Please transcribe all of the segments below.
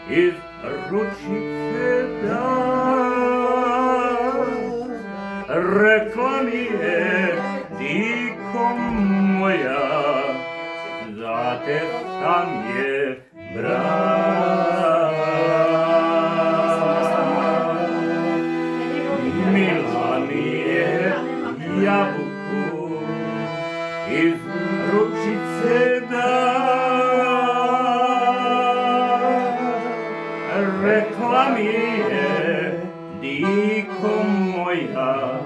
із ручиці рекламіє дико моя, за те сам є брат. Міланіє яблуку із ручиці рекламіє дико моя,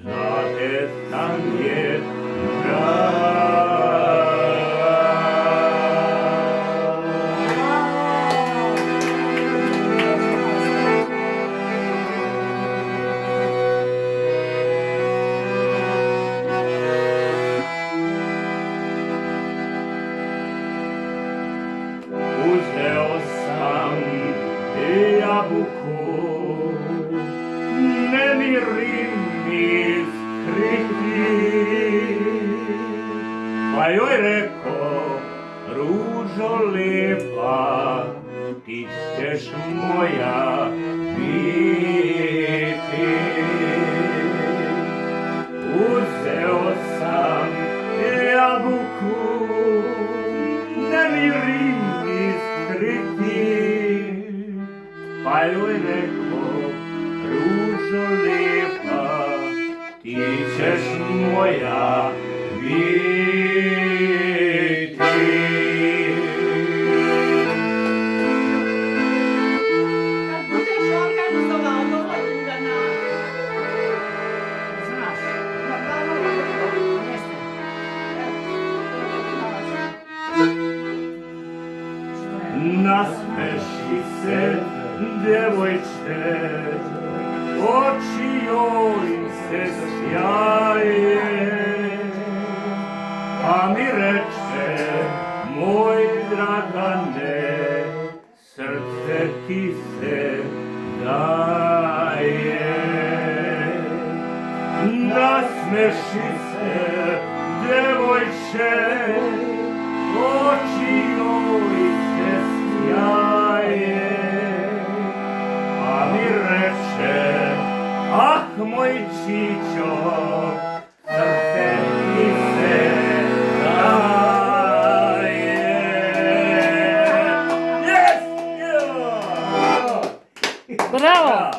за те сам є Узяв сам яблуко, неміримі скрипі. Ой, реко, ружолипа, ти ще ж моя віти. Узяв сам яблуко, неміримі скрипі. Ой, реко, ружолипа, ти ще ж моя віти. Kad budeš organizovao dovoljno na znaš, normalno mjesto. Насмеши се, девойче, очі joj se sjaje, a mi reče, moj Dragane, srce ti se daje. Nasmeši se, devojče, oči joj se sjaje, a mi reče, ah, moj čičo, srce ti se daje. Yes! Yeah! Bravo!